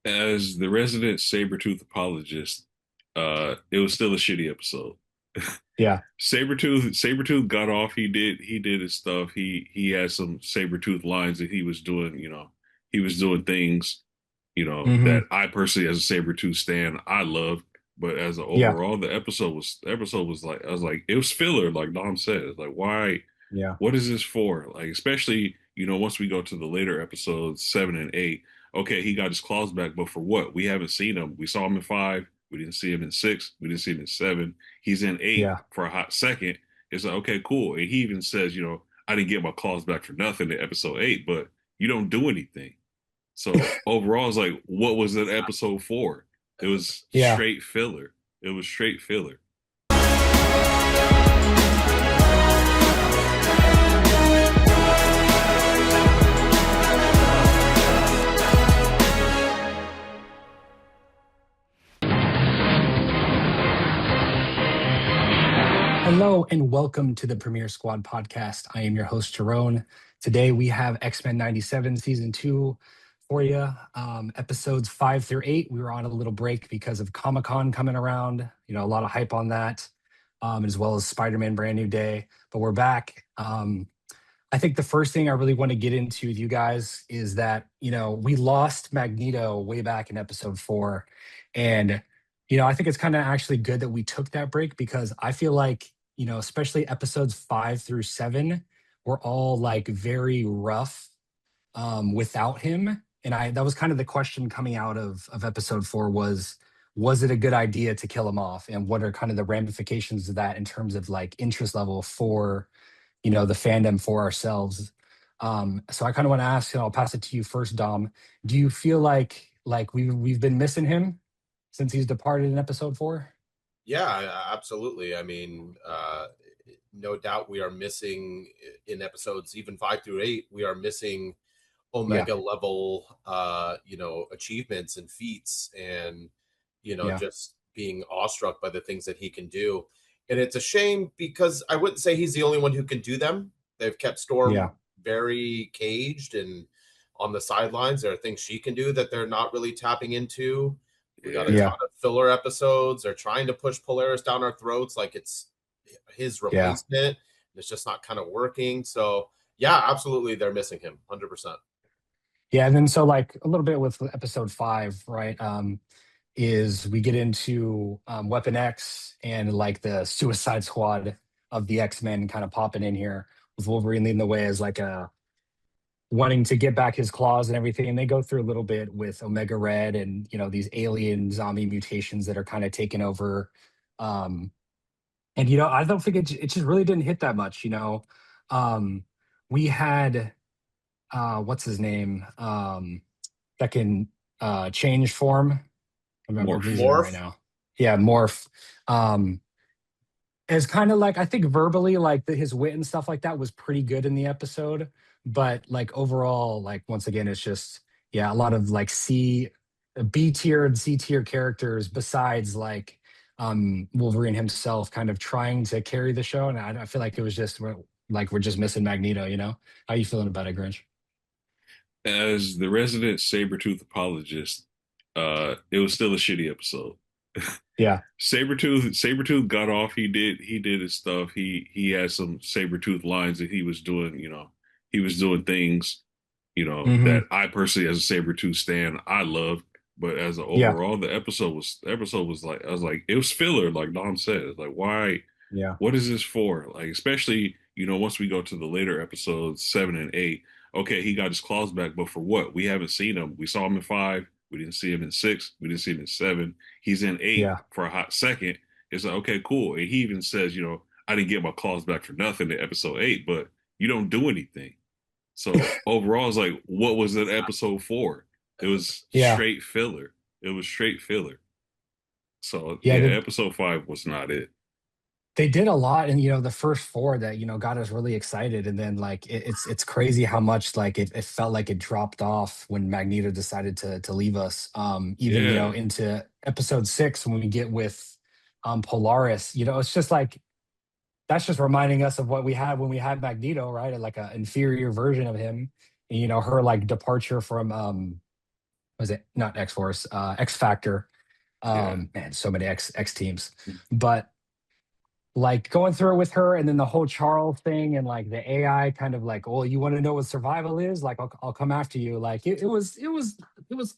As the resident Sabretooth apologist, it was still a shitty episode. Yeah. Sabretooth got off. He did his stuff. He had some Sabretooth lines that he was doing, he was doing things, Hmm. that I personally as a Sabretooth stan, I loved. But as an Yeah. overall, the episode was like I was like, it was filler, like Dom said. It's like, why, Yeah. what is this for? Like, especially, once we go to the later episodes, 7 and 8, okay, he got his claws back, but for what? We haven't seen him. We saw him in 5, we didn't see him in 6, we didn't see him in 7. He's in 8 Yeah. for a hot second. It's like, okay, cool. And he even says, I didn't get my claws back for nothing in episode 8, but you don't do anything. So overall, it's like, what was that episode for? It was Yeah. straight filler. It was straight filler. Hello and welcome to the Premier Squad podcast. I am your host, Jerome. Today we have X-Men 97 season 2 for you. Episodes 5 through 8. We were on a little break because of Comic-Con coming around. A lot of hype on that, as well as Spider-Man Brand New Day. But we're back. I think the first thing I really want to get into with you guys is that, we lost Magneto way back in episode 4. And, I think it's kind of actually good that we took that break because I feel like, especially episodes 5 through 7 were all like very rough without him. And that was kind of the question coming out of episode 4 was it a good idea to kill him off? And what are kind of the ramifications of that in terms of like interest level for the fandom for ourselves. So I kind of want to ask, and I'll pass it to you first, Dom. Do you feel like we've been missing him since he's departed in episode 4? Yeah, absolutely. I mean, no doubt we are missing in episodes even 5 through 8. We are missing Yeah, Omega level, achievements and feats, and yeah, just being awestruck by the things that he can do. And it's a shame because I wouldn't say he's the only one who can do them. They've kept yeah, Storm very caged and on the sidelines. There are things she can do that they're not really tapping into. We got a Yeah. ton yeah, of filler episodes. They're trying to push Polaris down our throats like it's his yeah. replacement. It's just not kind of working. So yeah, absolutely, they're missing him 100%. Yeah, and then so like a little bit with episode 5, right? Is we get into Weapon X and like the Suicide Squad of the X-Men kind of popping in here with Wolverine leading the way as like a wanting to get back his claws and everything. And they go through a little bit with Omega Red and these alien zombie mutations that are kind of taking over. Um, and I don't think it just really didn't hit that much. Um, we had what's his name that can change form. I'm Morph. losing it right Morph. now. Yeah, morph. Um, as kind of like I think verbally, like his wit and stuff like that was pretty good in the episode, but like overall, like once again, it's just yeah, a lot of like B tier and C tier characters besides like Wolverine himself, kind of trying to carry the show, and I feel like it was just we're just missing Magneto. How you feeling about it, Grinch? As the resident Sabretooth apologist, it was still a shitty episode. Yeah. Sabretooth got off. He did his stuff. He had some Sabretooth lines that he was doing, he was doing things, Hmm. that I personally as a Sabretooth stan, I loved. But as an Yeah. overall, the episode was like I was like, it was filler, like Dom said. It's like, why, Yeah. what is this for? Like, especially, once we go to the later episodes, 7 and 8, okay, he got his claws back, but for what? We haven't seen him. We saw him in 5, we didn't see him in 6, we didn't see him in 7. He's in 8 Yeah. for a hot second. It's like, okay, cool. And he even says, I didn't get my claws back for nothing in episode 8, but you don't do anything. So overall, it's like, what was that episode for? It was Yeah. straight filler. It was straight filler. So Yeah. yeah, episode 5 was not it. They did a lot in the first 4 that got us really excited, and then like it's crazy how much like it felt like it dropped off when Magneto decided to leave us. Even Yeah. into episode 6 when we get with Polaris. It's just like that's just reminding us of what we had when we had Magneto, right? Like an inferior version of him. And, her like departure from was it not X Force, X Factor. Yeah. Man, so many X teams, but like going through it with her, and then the whole Charles thing, and like the AI kind of like, oh, you want to know what survival is? Like, I'll come after you. Like it was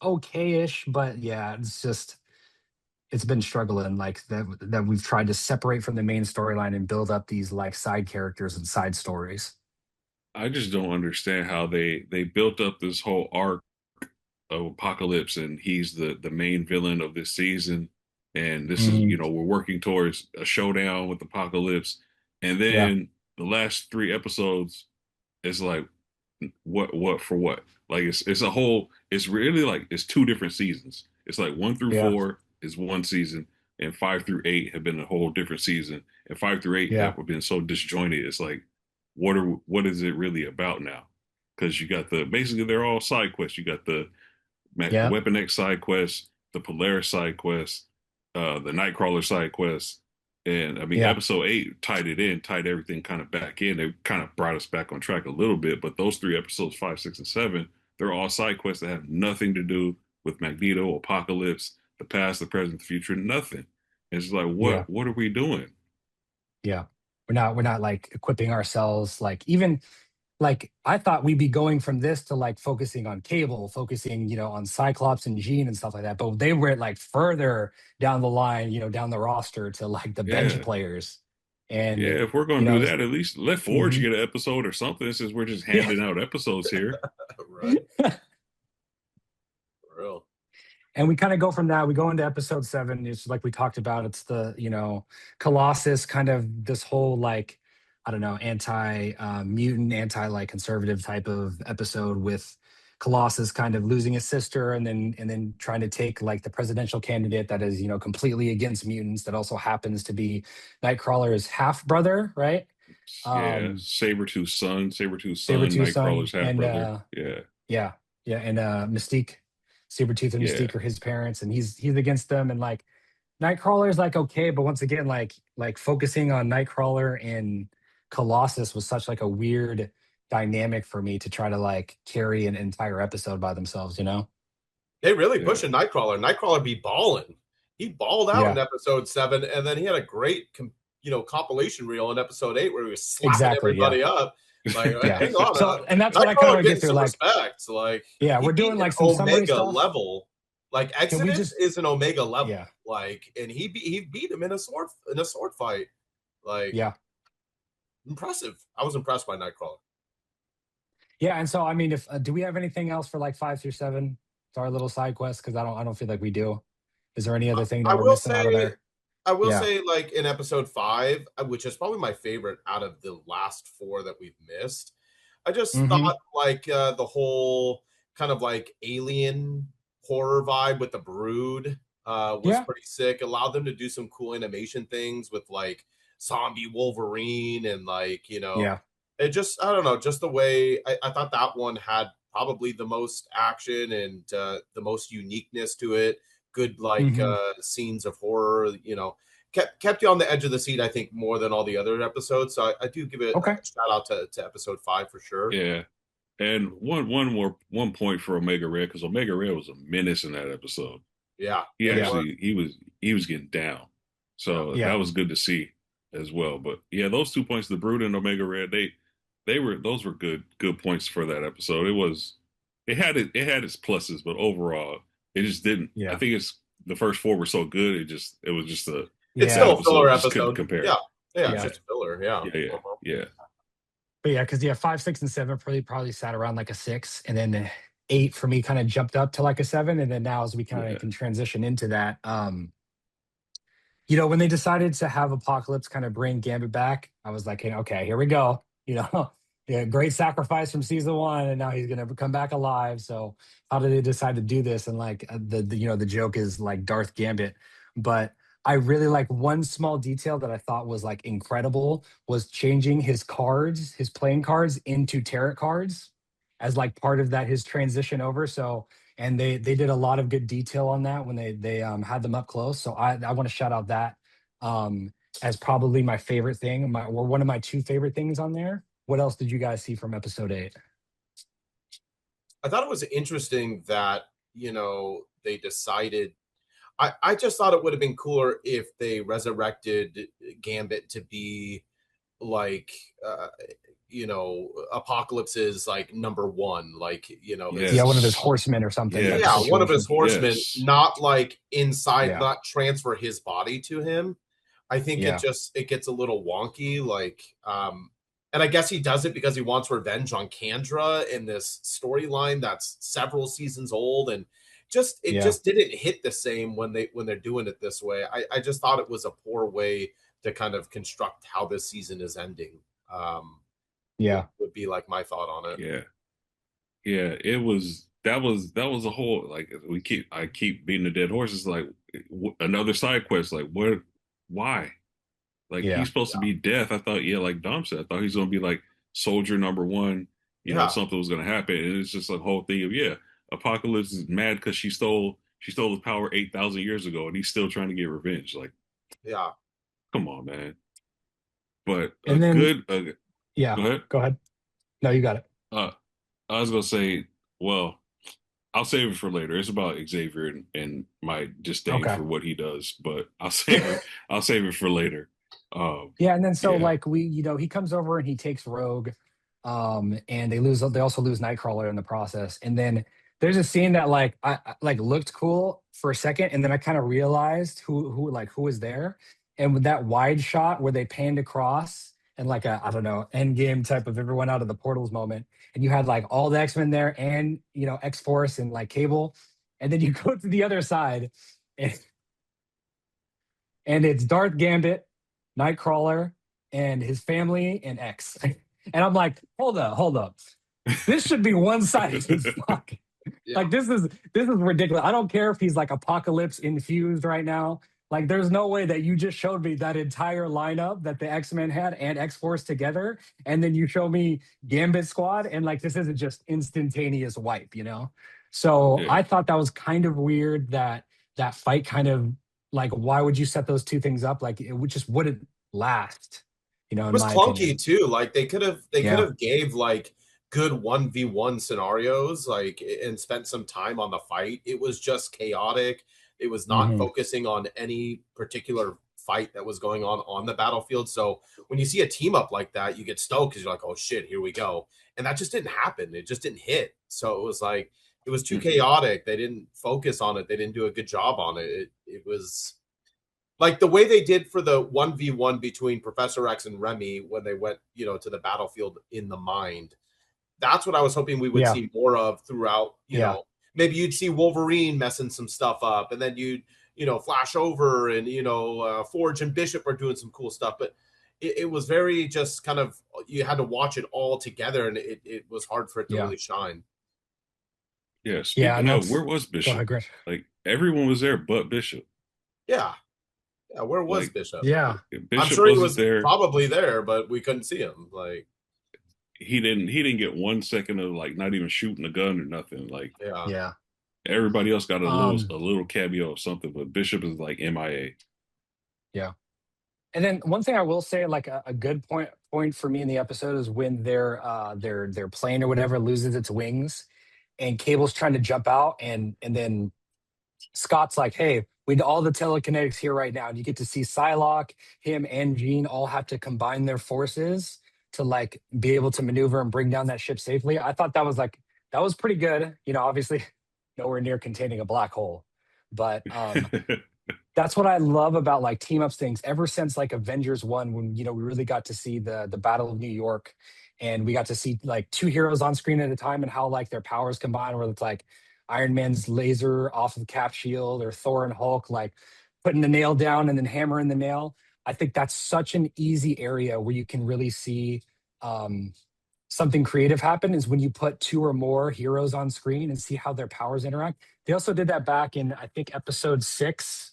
okay-ish, but yeah, it's been struggling like that we've tried to separate from the main storyline and build up these like side characters and side stories. I just don't understand how they built up this whole arc of Apocalypse, and he's the main villain of this season. And this is, Mhm. we're working towards a showdown with Apocalypse. And Yeah, then the last three episodes is like, what for what? Like it's a whole. It's really like it's two different seasons. It's like one through yeah, four is one season, and five through eight have been a whole different season. And five through eight yeah, have been so disjointed. It's like, what is it really about now? Because you got basically they're all side quests. You got the yeah, Weapon X side quest, the Polaris side quest, the Nightcrawler side quest, and I mean, yeah, episode eight tied it in, tied everything kind of back in. They kind of brought us back on track a little bit, but those three episodes, five, six, and seven, they're all side quests that have nothing to do with Magneto, Apocalypse, the past, the present, the future, nothing. It's like, yeah. what are we doing? Yeah. We're not like equipping ourselves like even like I thought we'd be going from this to like focusing on Cable, focusing, on Cyclops and Jean and stuff like that. But they were like further down the line, down the roster to like the bench Yeah. players. Yeah, And if we're you gonna do know, that, at least let Forge mhm. get an episode or something, since we're just Yeah. handing out episodes here. Right. For real. And we kind of go from that. We go into episode 7. It's like we talked about. It's the Colossus kind of this whole like I don't know anti mutant, anti like conservative type of episode with Colossus kind of losing his sister, and then trying to take like the presidential candidate that is completely against mutants, that also happens to be Nightcrawler's half brother, right? Yeah, Um, Sabretooth's son, Sabretooth's son, Nightcrawler's half and brother. Yeah, yeah, yeah, and Mystique, Sabretooth and yeah. Mystique are his parents, and he's against them, and like Nightcrawler's like okay, but once again, like focusing on Nightcrawler and Colossus was such like a weird dynamic for me to try to like carry an entire episode by themselves, you know? They really Yeah. pushing Nightcrawler. Nightcrawler be balling. He balled out in Yeah, episode 7, and then he had a great compilation reel in episode 8 where he was slapping exactly. Yeah, everybody up. Like, yeah. hang on, So, and that's what I kind of Nightcrawler want to get getting through. some Like, respect. Like yeah, he we're beat doing an like some summary Omega stuff. level. Like Can we Exodus just? is an Omega level. Yeah, Like, and he beat him in a sword fight. Like yeah. impressive. I was impressed by Nightcrawler. Yeah, and so I mean, if do we have anything else for like 5 through 7? It's our little side quest because I don't feel like we do. Is there any other thing that I we're will missing out of say there? I will Yeah. say, like in episode 5, which is probably my favorite out of the last 4 that we've missed. I just Mm-hmm. thought like the whole kind of like alien horror vibe with the Brood was Yeah. pretty sick. Allowed them to do some cool animation things with like zombie Wolverine and like Yeah. it just I don't know, just the way I thought that one had probably the most action and the most uniqueness to it. Good like Mm-hmm. scenes of horror, kept you on the edge of the seat, I think, more than all the other episodes. So I do give it Okay. a shout out to episode 5 for sure. Yeah. And one point for Omega Red, because Omega Red was a menace in that episode. Yeah, He yeah, he Yeah. was. actually he was getting down. Yeah, So that Yeah. was good to see as well. But yeah, those 2 points, the Brood and Omega Red, those were good points for that episode. It had its pluses, but overall it just didn't. I Yeah. think it's the first four were so good, it was just it's that Yeah. still a filler episode just couldn't episode. compare. Yeah, yeah, it's Yeah. just a filler. Yeah. Yeah, yeah, yeah, But yeah, because 5, 6, and 7 probably sat around like a 6, and then 8 for me kind of jumped up to like a 7, and then now as we kind of yeah. can transition into that, when they decided to have Apocalypse kind of bring Gambit back, I was like, hey, okay, here we go. Yeah, great sacrifice from season 1, and now he's gonna come back alive. So how did they decide to do this? And like the joke is like Darth Gambit, but I really like one small detail that I thought was like incredible was changing his cards, his playing cards into tarot cards as like part of that his transition over. So and they did a lot of good detail on that when they had them up close. So I want to shout out that as probably my favorite thing, or one of my 2 favorite things on there. What else did you guys see from episode 8? I thought it was interesting that they decided. I just thought it would have been cooler if they resurrected Gambit to be like Apocalypse's like number one, like Yeah, one of his Yes. horsemen or something type of yeah, Yes. one of his situation. horsemen, Yes. not like inside, Yeah. not transfer his body to him. I think Yeah. it gets a little wonky, like and I guess he does it because he wants revenge on Kandra in this storyline that's several seasons old, and it Yeah. just didn't hit the same when they're doing it this way. I just thought it was a poor way to kind of construct how this season is ending. Yeah. Would be like my thought on it. Yeah. Yeah. That was a whole, like, I keep beating the dead horse. It's like another side quest. Like, why? Like, Yeah. he's supposed to be death. I thought, yeah, like Dom said, I thought he's gonna be like soldier number one. Yeah, Something was gonna happen, and it's just a whole thing of, yeah, Apocalypse is mad because she stole his power 8,000 years ago, and he's still trying to get revenge. Like, yeah. come on, man. But a And then, good, yeah, go ahead. go ahead. No, you got it. Uh, I was gonna say, well, I'll save it for later. It's about Xavier and my disdain Okay. for what he does, but I'll save it. I'll save it for later. Yeah, and then so Yeah, like he comes over and he takes Rogue, and they also lose Nightcrawler in the process. And then there's a scene that like like looked cool for a second, and then I kind of realized who was there. And with that wide shot where they panned across and like a, I don't know, end game type of everyone out of the portals moment, and you had like all the X-Men there and X-Force and like Cable, and then you go to the other side and it's Darth Gambit, Nightcrawler, and his family and X. And I'm like, hold up. This should be one-sided as fuck. Yeah. Like this is ridiculous. I don't care if he's like Apocalypse infused right now. Like there's no way that you just showed me that entire lineup that the X-Men had and X-Force together, and then you show me Gambit Squad, and like this isn't just instantaneous wipe. So yeah. I thought that was kind of weird that that fight kind of like why would you set those two things up? Like it would just wouldn't last, It in was my clunky opinion. too. Like they could Yeah. have gave like good 1v1 scenarios, like, and spent some time on the fight. It was just chaotic. It was not Hmm. focusing on any particular fight that was going on the battlefield. So when you see a team up like that, you get stoked because you're like, oh shit, here we go. And that just didn't happen. It just didn't hit. So it was like it was too Mm-mm. chaotic. They didn't focus on it. They didn't do a good job on it. It was like the way they did for the 1v1 between Professor X and Remy when they went, to the battlefield in the mind. That's what I was hoping we would Yeah. see more of throughout, Yeah. maybe you'd see Wolverine messing some stuff up, and then you'd, flash over, and, Forge and Bishop are doing some cool stuff. But it was very just kind of, you had to watch it all together, and it was hard for it to Yeah. really shine. Yeah. Yeah. Speaking And of, that's where was go ahead, Bishop? Grant. Like, everyone was there but Bishop. Yeah. Yeah. Where was Like, Bishop? Yeah. I'm Bishop sure he wasn't was there. probably there, but we couldn't see him. Like, He didn't get 1 second of, like, not even shooting a gun or nothing. Like, yeah. Yeah. everybody else got a little Um, a little cameo of something, but Bishop is like MIA. yeah. And then one thing I will say, like a good point for me in the episode is when their plane or whatever loses its wings, and Cable's trying to jump out, and then Scott's like, "Hey, we need all the telekinetics here right now." And you get to see Psylocke, him, and Jean all have to combine their forces to like be able to maneuver and bring down that ship safely. I thought that was pretty good. Obviously nowhere near containing a black hole, but that's what I love about like team ups things ever since like Avengers 1 when we really got to see the Battle of New York, and we got to see like two heroes on screen at a time and how like their powers combine, where it's like Iron Man's laser off of Cap shield or Thor and Hulk like putting the nail down and then hammering the nail. I think that's such an easy area where you can really see um something creative happen is when you put two or more heroes on screen and see how their powers interact. They also did that back in I think episode 6,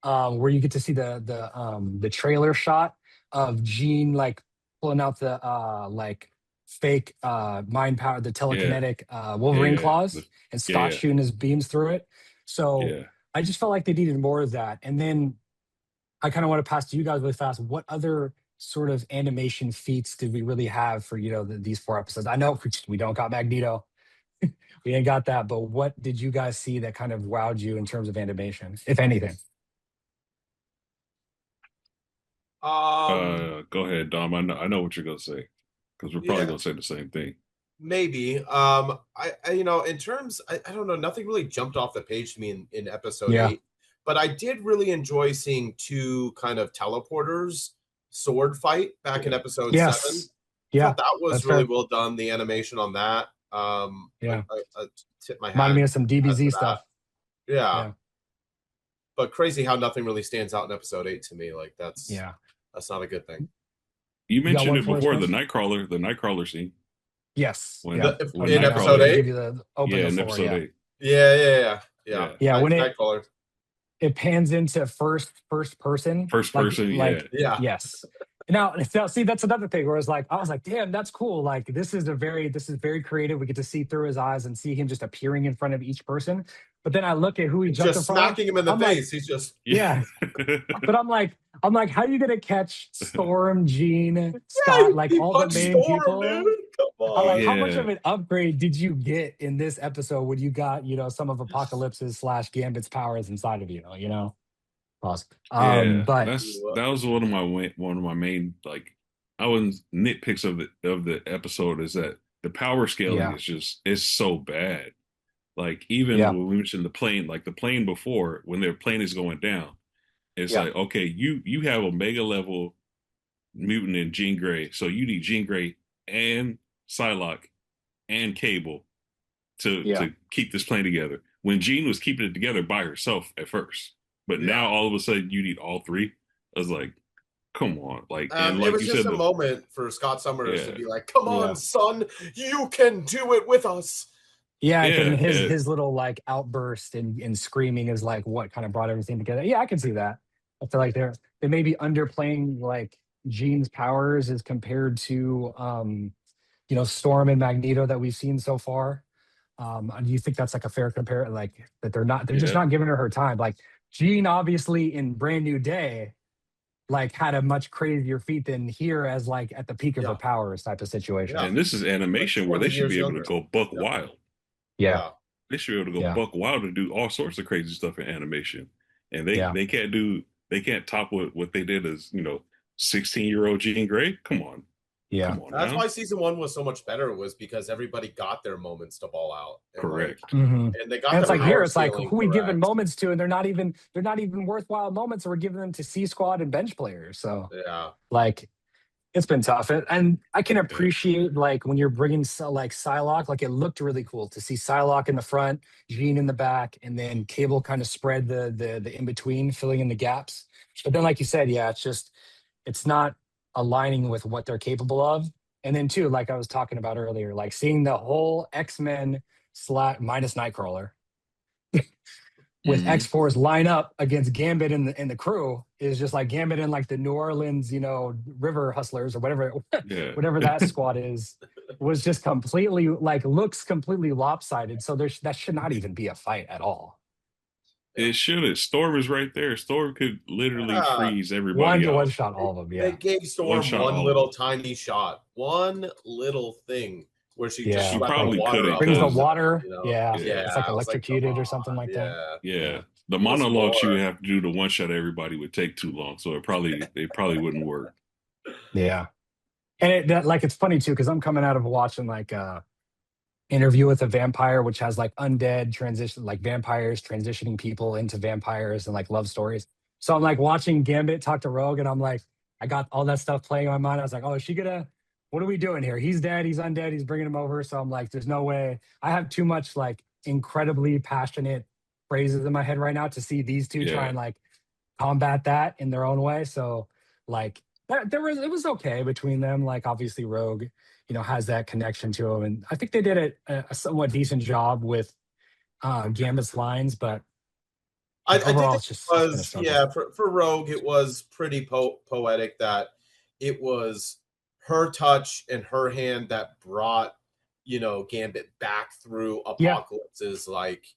where you get to see the trailer shot of Jean like pulling out the like fake mind power, the Yeah, telekinetic yeah, Wolverine yeah, claws, and yeah, Scott yeah, shooting his beams through it. So yeah. I just felt like they needed more of that. And then I kind of want to pass to you guys really fast. What other sort of animation feats did we really have for these 4 episodes? I know we don't got Magneto. we ain't got that. But what did you guys see that kind of wowed you in terms of animation, if anything? Go ahead, Dom. I know what you're gonna say because we're probably Yeah, gonna say the same thing. maybe. I in terms, I don't know, nothing really jumped off the page to me in episode Yeah. 8, but I did really enjoy seeing two kind of teleporters sword fight back in episode 7. Yes. I Yeah. thought that was That's really fair. well done. The animation on that, Yeah. I tip my Reminded me hat of some to DBZ that. stuff. Yeah, Yeah. but crazy how nothing really stands out in episode 8 to me. Like Yeah. that's not a good thing. You You got mentioned one it for us, before, the Chris? Nightcrawler scene Yes. when Yeah. when In episode To Nightcrawler, give 8, you the open yeah, the in floor. episode Yeah. 8, yeah. yeah, Yeah. When Nightcrawler. it pans into first person, first person, yeah, Yeah, yes. Now see, that's another thing where it's like I was like, damn, that's cool. Like this is very creative. We get to see through his eyes and see him just appearing in front of each person. But then I look at who he jumped in just front of. smacking him in the I'm like, face. He's just yeah. But I'm like, how are you gonna catch Storm, Jean, yeah. Scott, like He all the punched main Storm, people? dude. Come I'm on. like, how much yeah, of an upgrade did you get in this episode when you got, some of Apocalypse's slash Gambit's powers inside of you? You know, awesome. yeah. But That was one of my main, like, I was nitpicks of the episode is that the power scaling yeah, is just it's so bad. Like even yeah, when we mentioned the plane, like the plane before when their plane is going down, it's yeah, like okay, you have a mega level mutant in Jean Grey, so you need Jean Grey and Psylocke and Cable yeah, to keep this plane together. When Jean was keeping it together by herself at first, but Yeah. now all of a sudden you need all three. I was like, come on, like and It like was you just said, a the moment for Scott Summers to yeah, be like, "Come on, yeah. son, you can do it with us." Yeah, and yeah, his little like outburst and screaming is like what kind of brought everything together. Yeah, I can see that. I feel like they may be underplaying like Jean's powers as compared to Storm and Magneto that we've seen so far. Do you think that's like a fair compare? Like that they're just yeah, not giving her time. Like Jean obviously in Brand New Day, like had a much crazier feat than here as like at the peak of her Yeah, powers type of situation. yeah, and this is like animation where 20 they should years be able to younger. go buck Yeah, wild. Yeah, yeah. They should be able to go yeah, buck wild to do all sorts of crazy stuff in animation, and yeah, they can't top what they did as 16-year-old Jean Grey. yeah. Come on That's now. why season 1 was so much better, was because everybody got their moments to ball out, Correct. and they got And the it's like here, power it's like scaling who we giving correct. moments to, and they're not even worthwhile moments. We're giving them to C squad and bench players. So Yeah, like it's been tough, and I can Yeah, appreciate like when you're bringing like Psylocke, like it looked really cool to see Psylocke in the front, Jean in the back, and then Cable kind of spread the in between, filling in the gaps. But then, like you said, yeah, it's not aligning with what they're capable of. And then too, like I was talking about earlier, like seeing the whole X-Men slash minus Nightcrawler with hmm X-Force line up against Gambit and the crew is just like Gambit and like the New Orleans, River Hustlers or whatever yeah. whatever that squad is, was just completely like looks completely lopsided. So that should not even be a fight at all. It should have. Storm is right there. Storm could literally yeah. freeze everybody One out. shot all of them. They Yeah. gave One Storm shot one all of little them. tiny shot, one little thing where she just She Yeah. swept the probably Like water couldn't out the brings the because window. water. Yeah. yeah, It's Yeah, like I was like, come electrocuted or something on, like that. yeah, yeah. Yeah. The give us some monologue she would more. have to do to one shot everybody would take too long, so it probably wouldn't work. Yeah. And like it's funny too, because I'm coming out of watching like Interview with a Vampire, which has like undead transition, like vampires transitioning people into vampires and like love stories. So I'm like watching Gambit talk to Rogue, and I'm like, I got all that stuff playing in my mind. I was like, oh, is she gonna? What are we doing here? He's dead. He's undead. He's bringing him over. So I'm like, there's no way. I have too much like incredibly passionate phrases in my head right now to see these two try Yeah, and like combat that in their own way. So like it was okay between them. Like obviously Rogue, has that connection to him, and I think they did a somewhat decent job with Gambit's lines, but I did overall think it's been a struggle. for Rogue, it was pretty poetic that it was her touch and her hand that brought Gambit back through Yeah, Apocalypse's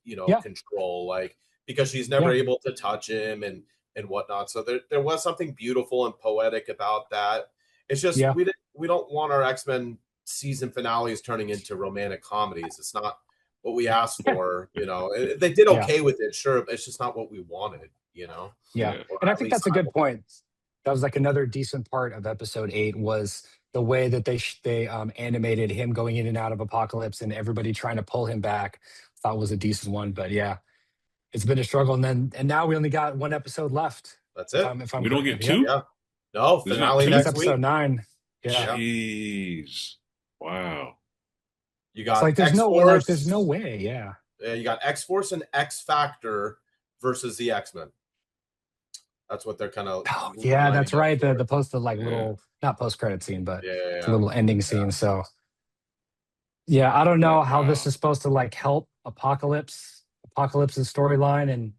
yeah, control, like because she's never yeah, able to touch him and whatnot. So there was something beautiful and poetic about that. It's just yeah, we don't want our X-Men season finales turning into romantic comedies. It's not what we asked for. They did Yeah. okay with it, sure, but it's just not what we wanted. Yeah. Yeah. Or And I at think least that's a I good point. That was like another decent part of episode 8 was the way that they animated him going in and out of Apocalypse and everybody trying to pull him back. Thought was a decent one, but yeah, it's been a struggle. And now we only got one episode left. That's If it. I'm We don't correct. get Yep. two? Yeah. No, There's not finale I think it's two? next episode week. 9. Yeah. Yeah. Jeez. Wow. You It's got like there's X no Force. there's no way. Yeah. You got X Force and X Factor versus the X-Men. That's what they're kind of Oh, yeah, that's right. The post the like Yeah. little not post credit scene, but yeah. the little ending scene. So yeah, I don't know how this Wow. is supposed to like help Apocalypse's storyline and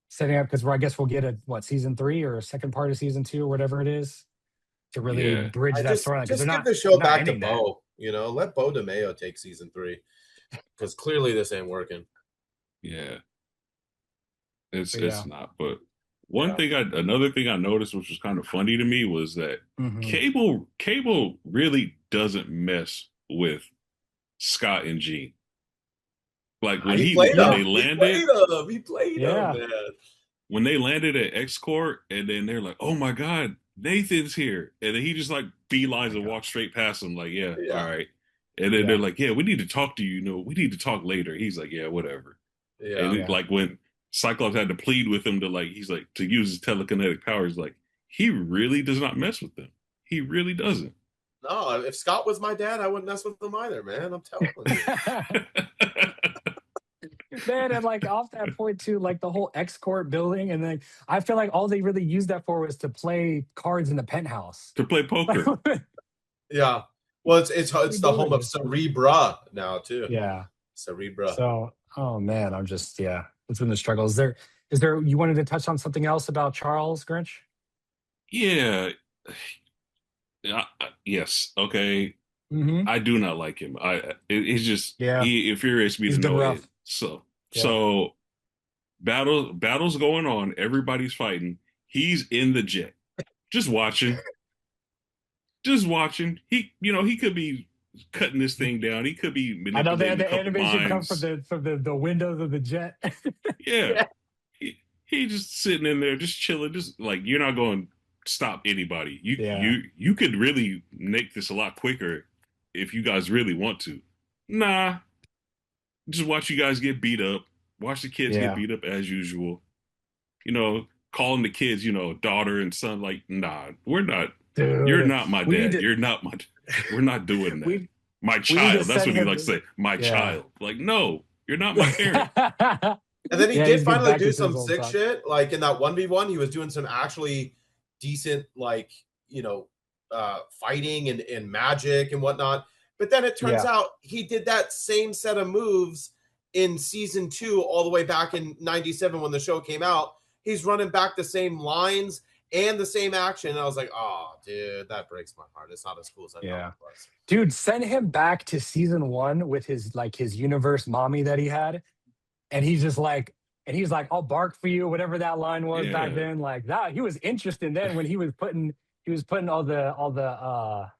setting up because I guess we'll get season 3 or a second part of season 2 or whatever it is to really Yeah. bridge I that storyline because just they're give not the show back to ending that. Bo. Let Bo DeMayo take season 3 because clearly this ain't working. Yeah. It's But yeah. not. But another thing I noticed, which was kind of funny to me, was that Mhm. Cable really doesn't mess with Scott and Gene. Like when He played when him. they landed, He played Yeah. him, man. when they landed at X Corp, and then they're like, "Oh my God, Nathan's here," and then he just like beelines and walks straight past them, like, "Yeah, Yeah. all right." And then Yeah. they're like, "Yeah, we need to talk to you. We need to talk later." He's like, "Yeah, whatever." Yeah. And Yeah. like when Cyclops had to plead with him to he's like to use his telekinetic powers, like he really does not mess with them. He really doesn't. No, if Scott was my dad, I wouldn't mess with him either, man. I'm telling you. Man, and like off that point too, like the whole X Corp building, and then I feel like all they really used that for was to play cards in the penthouse. To play poker. Yeah. Well, it's the home of Buildings. Cerebra now too. Yeah. Cerebra. So, oh man, I'm just it's been the struggle. Is there you wanted to touch on something else about Charles Grinch? Yeah. Yes. Okay. Mm-hmm. I do not like him. It's just he infuriates me He's to been no rough. end. So Yeah. so battles going on. Everybody's fighting. He's in the jet, just watching. Just watching. He could be cutting this thing down. He could be I know they had manipulating a the couple animation come minds. from the windows of the jet. Yeah. He just sitting in there, just chilling, just like you're not going to stop anybody. You could really make this a lot quicker if you guys really want to. Nah, just watch you guys get beat up. Watch the kids get beat up as usual. Calling the kids, daughter and son. Like, nah, we're not. Dude, you're not my dad. to, You're not my. We're not doing that. My child. That's what he likes to say. My child. Like, no, you're not my parent. And then he did finally do some sick shit. Like in that 1v1, he was doing some actually decent, fighting and magic and whatnot. But then it turns out he did that same set of moves in season 2 all the way back in 97 when the show came out. He's running back the same lines and the same action. And I was like, oh, dude, that breaks my heart. It's not as cool as I thought it was. Dude, send him back to season 1 with his universe mommy that he had. And he's just like, I'll bark for you, whatever that line was back then. Like that, he was interesting then when he was putting all the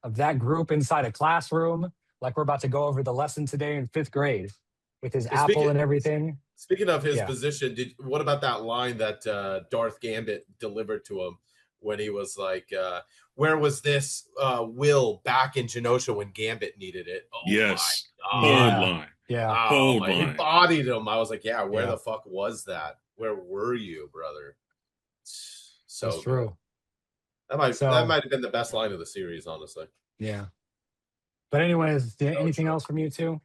of that group inside a classroom. Like we're about to go over the lesson today in 5th grade with his apple and everything. Speaking of his position, what about that line that Darth Gambit delivered to him when he was like, where was this will back in Genosha when Gambit needed it? Oh, yes. my God. Line. Yeah. Oh, he bodied him. I was like, where the fuck was that? Where were you, brother? So that's true. That might have been the best line of the series, honestly. Yeah. But anyways, anything else from you two?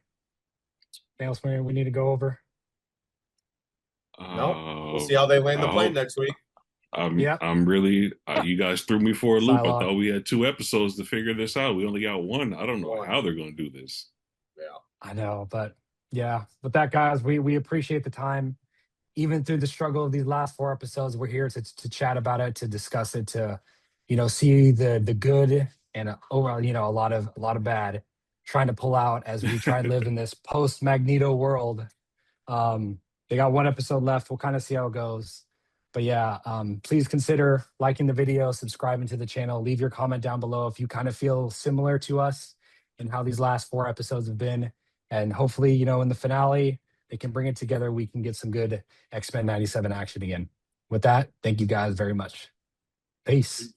Anything else we need to go over? No. We'll see how they land the plane next week. I'm really you guys threw me for a loop. I thought we had 2 episodes to figure this out. We only got 1. I don't know how they're going to do this. Yeah. I know, but with that, guys, we appreciate the time. Even through the struggle of these last 4 episodes, we're here to chat about it, to discuss it, to see the good and overall, a lot of bad, trying to pull out as we try and live in this post Magneto world. They got 1 episode left. We'll kind of see how it goes. But please consider liking the video, subscribing to the channel, leave your comment down below if you kind of feel similar to us in how these last 4 episodes have been. And hopefully, in the finale, they can bring it together. We can get some good X-Men 97 action again. With that, thank you guys very much. Peace.